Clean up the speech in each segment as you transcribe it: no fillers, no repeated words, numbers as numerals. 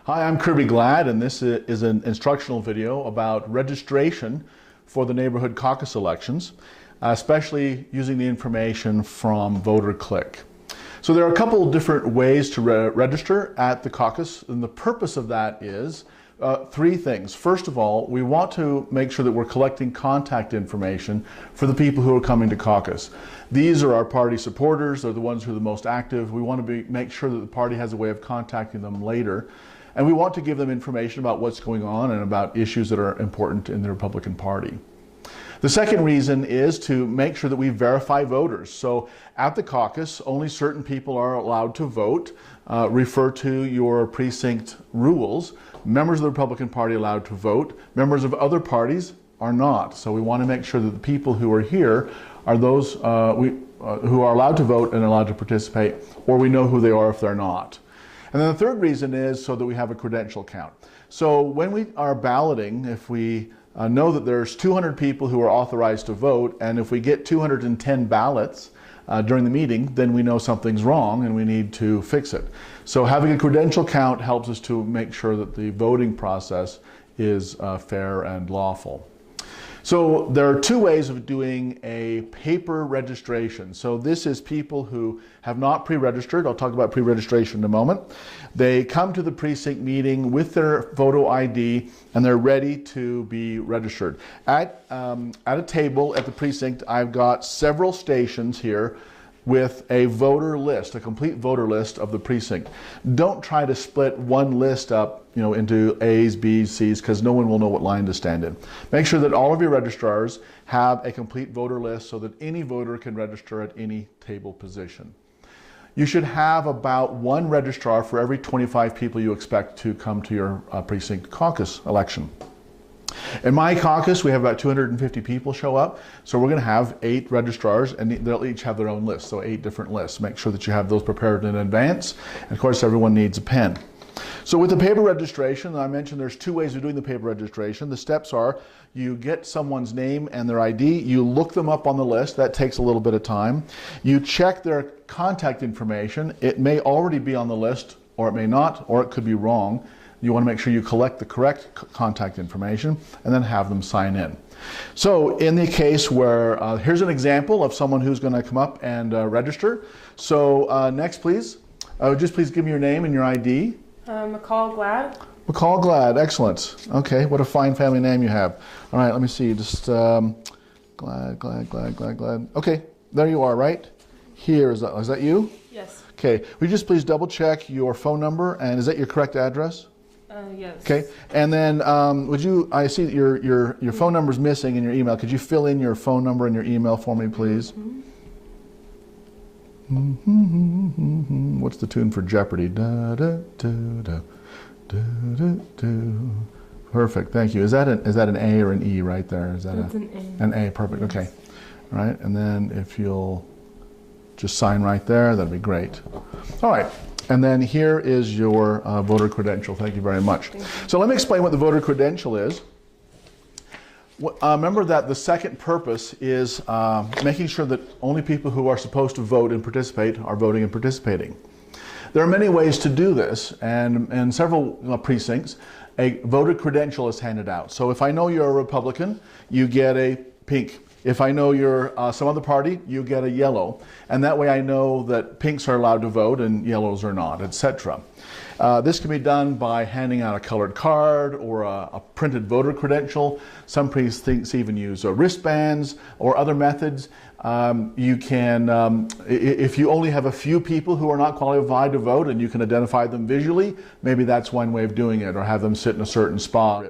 Hi, I'm Kirby Glad, and this is an instructional video about registration for the neighborhood caucus elections, especially using the information from VoterClick. So there are a couple of different ways to register at the caucus, and the purpose of that is three things. First of all, we want to make sure that we're collecting contact information for the people who are coming to caucus. These are our party supporters, they're the ones who are the most active. We want to make sure that the party has a way of contacting them later. And we want to give them information about what's going on and about issues that are important in the Republican Party. The second reason is to make sure that we verify voters. So at the caucus, only certain people are allowed to vote. Refer to your precinct rules. Members of the Republican Party are allowed to vote. Members of other parties are not. So we want to make sure that the people who are here are those who are allowed to vote and allowed to participate, or we know who they are if they're not. And then the third reason is so that we have a credential count. So when we are balloting, if we know that there's 200 people who are authorized to vote, and if we get 210 ballots during the meeting, then we know something's wrong and we need to fix it. So having a credential count helps us to make sure that the voting process is fair and lawful. So there are two ways of doing a paper registration. So this is people who have not pre-registered. I'll talk about pre-registration in a moment. They come to the precinct meeting with their photo ID and they're ready to be registered. At a table at the precinct, I've got several stations here with a voter list, a complete voter list of the precinct. Don't try to split one list up into A's, B's, C's, because no one will know what line to stand in. Make sure that all of your registrars have a complete voter list so that any voter can register at any table position. You should have about one registrar for every 25 people you expect to come to your precinct caucus election. In my caucus, we have about 250 people show up, so we're going to have 8 registrars, and they'll each have their own list, so 8 different lists. Make sure that you have those prepared in advance, and of course everyone needs a pen. So with the paper registration, I mentioned there's 2 ways of doing the paper registration. The steps are you get someone's name and their ID, you look them up on the list, that takes a little bit of time. You check their contact information. It may already be on the list, or it may not, or it could be wrong. You want to make sure you collect the correct contact information and then have them sign in. So in the case where, here's an example of someone who's going to come up and register. So next please, just please give me your name and your ID. McCall Glad. McCall Glad, excellent. Okay, what a fine family name you have. All right, let me see, just Glad. Okay, there you are, right? Here, is that you? Yes. Okay, would you just please double check your phone number, and is that your correct address? Yes. Okay, and then would you, I see that your phone number is missing in your email. Could you fill in your phone number and your email for me, please? Mm-hmm. What's the tune for Jeopardy? Da, da, da, da, da, da, da. Perfect, thank you. Is that an A or an E right there? Is that That's an A, perfect, yes. Okay. All right, and then if you'll just sign right there, that'd be great. All right. And then here is your voter credential. Thank you very much. So let me explain what the voter credential is. Remember that the second purpose is making sure that only people who are supposed to vote and participate are voting and participating. There are many ways to do this, and in several precincts, a voter credential is handed out. So if I know you're a Republican, you get a pink. If I know you're some other party, you get a yellow. And that way I know that pinks are allowed to vote and yellows are not, etc. This can be done by handing out a colored card or a printed voter credential. Some precincts even use wristbands or other methods. You can, if you only have a few people who are not qualified to vote and you can identify them visually, maybe that's one way of doing it, or have them sit in a certain spot.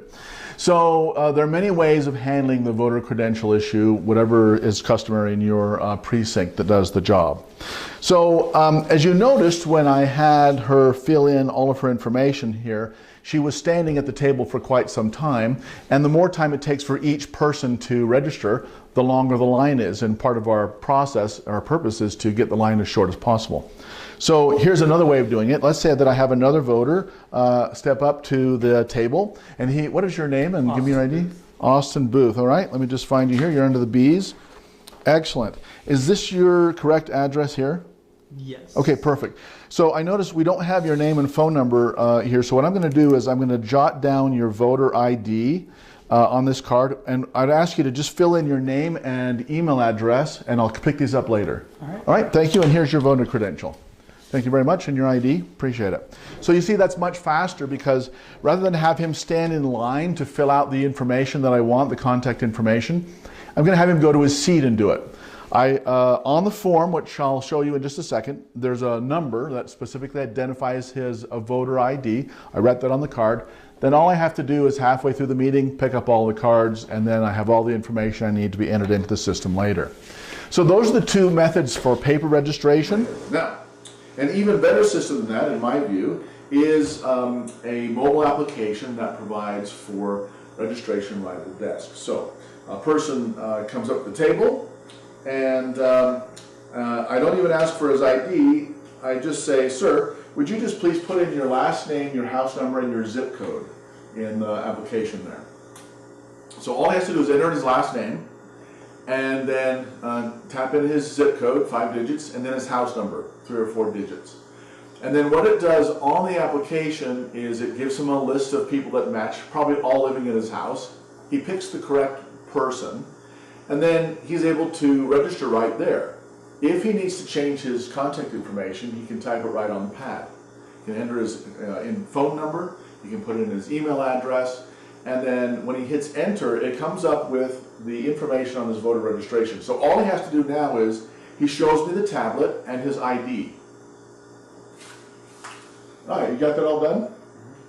So there are many ways of handling the voter credential issue, whatever is customary in your precinct that does the job. So as you noticed when I had her fill in all of her information here, she was standing at the table for quite some time, and the more time it takes for each person to register, the longer the line is, and part of our process, our purpose is to get the line as short as possible. So here's another way of doing it. Let's say that I have another voter step up to the table, and what is your name, and give me your ID? Austin Booth. All right, let me just find you here. You're under the B's. Excellent. Is this your correct address here? Yes. Okay, perfect. So I noticed we don't have your name and phone number here. So what I'm going to do is I'm going to jot down your voter ID on this card, and I'd ask you to just fill in your name and email address, and I'll pick these up later. All right, thank you, and here's your voter credential. Thank you very much, and your ID. Appreciate it. So you see, that's much faster because rather than have him stand in line to fill out the information that I want, the contact information, I'm going to have him go to his seat and do it. On the form, which I'll show you in just a second, there's a number that specifically identifies his voter ID. I write that on the card. Then all I have to do is halfway through the meeting, pick up all the cards, and then I have all the information I need to be entered into the system later. So those are the two methods for paper registration. Now, an even better system than that, in my view, is a mobile application that provides for registration right at the desk. So a person comes up to the table, and I don't even ask for his ID. I just say, sir, would you just please put in your last name, your house number, and your zip code in the application there. So all he has to do is enter his last name, and then tap in his zip code, 5 digits, and then his house number, 3 or 4 digits. And then what it does on the application is it gives him a list of people that match, probably all living in his house. He picks the correct person, and then he's able to register right there. If he needs to change his contact information, he can type it right on the pad. He can enter his phone number, he can put in his email address, and then when he hits enter, it comes up with the information on his voter registration. So all he has to do now is, he shows me the tablet and his ID. All right, you got that all done?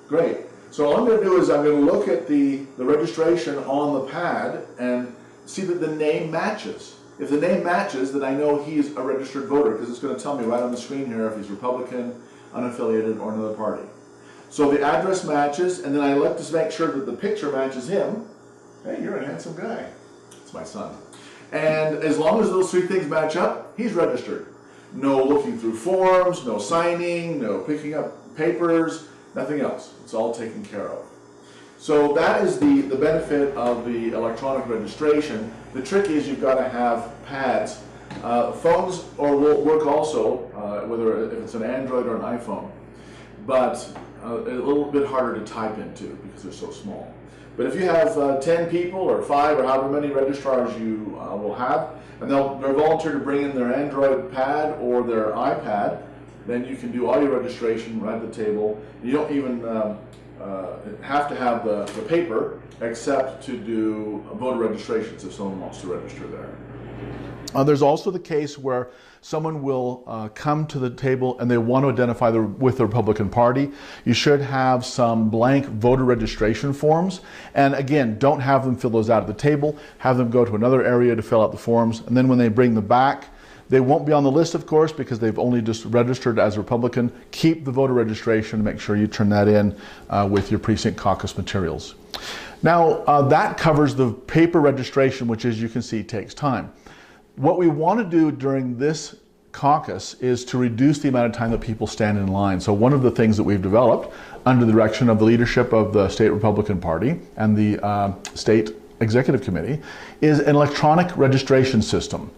Great. So all I'm going to do is I'm going to look at the registration on the pad and see that the name matches. If the name matches, then I know he's a registered voter, because it's going to tell me right on the screen here if he's Republican, unaffiliated, or another party. So the address matches, and then I look to make sure that the picture matches him. Hey, you're a handsome guy. It's my son. And as long as those 3 things match up, he's registered. No looking through forms, no signing, no picking up papers, nothing else. It's all taken care of. So that is the benefit of the electronic registration. The trick is you've got to have pads. Phones will work also, whether if it's an Android or an iPhone, but a little bit harder to type into because they're so small. But if you have 10 people or 5 or however many registrars you will have, and they're volunteer to bring in their Android pad or their iPad, then you can do all your registration right at the table. You don't even have to have the paper except to do voter registrations if someone wants to register there. There's also the case where someone will come to the table and they want to identify with the Republican Party. You should have some blank voter registration forms. And again, don't have them fill those out at the table. Have them go to another area to fill out the forms. And then when they bring them back, they won't be on the list, of course, because they've only just registered as a Republican. Keep the voter registration and make sure you turn that in with your precinct caucus materials. Now, that covers the paper registration, which, as you can see, takes time. What we want to do during this caucus is to reduce the amount of time that people stand in line. So one of the things that we've developed under the direction of the leadership of the State Republican Party and the State Executive Committee is an electronic registration system.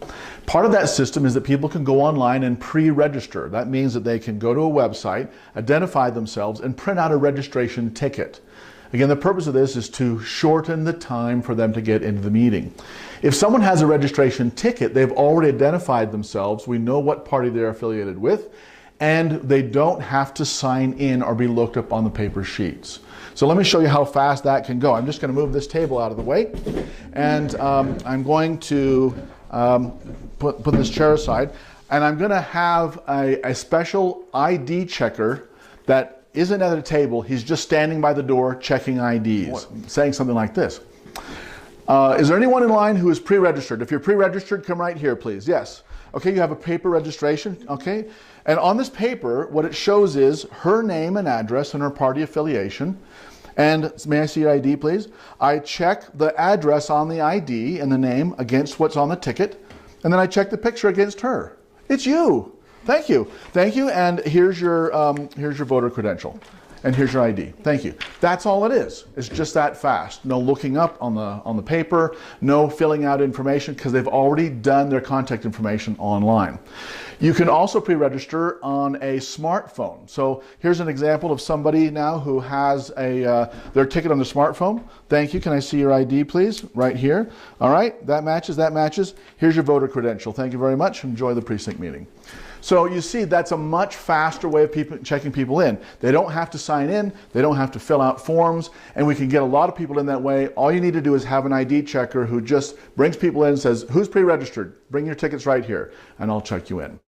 Part of that system is that people can go online and pre-register. That means that they can go to a website, identify themselves, and print out a registration ticket. Again, the purpose of this is to shorten the time for them to get into the meeting. If someone has a registration ticket, they've already identified themselves, we know what party they're affiliated with, and they don't have to sign in or be looked up on the paper sheets. So let me show you how fast that can go. I'm just going to move this table out of the way, and I'm going to put this chair aside, and I'm going to have a special ID checker that isn't at a table. He's just standing by the door checking IDs, saying something like this. Is there anyone in line who is pre-registered? If you're pre-registered, come right here, please. Yes. Okay, you have a paper registration, okay? And on this paper, what it shows is her name and address and her party affiliation. And may I see your ID, please? I check the address on the ID and the name against what's on the ticket, and then I check the picture against her. It's you. Thank you. Thank you, and here's your voter credential. and here's your ID. Thank you. That's all it is. It's just that fast. No looking up on the paper, no filling out information, because they've already done their contact information online. You can also pre-register on a smartphone. So here's an example of somebody now who has their ticket on their smartphone. Thank you. Can I see your ID, please? Right here. All right. That matches. That matches. Here's your voter credential. Thank you very much. Enjoy the precinct meeting. So you see, that's a much faster way of checking people in. They don't have to sign in. They don't have to fill out forms. And we can get a lot of people in that way. All you need to do is have an ID checker who just brings people in and says, who's pre-registered? Bring your tickets right here, and I'll check you in.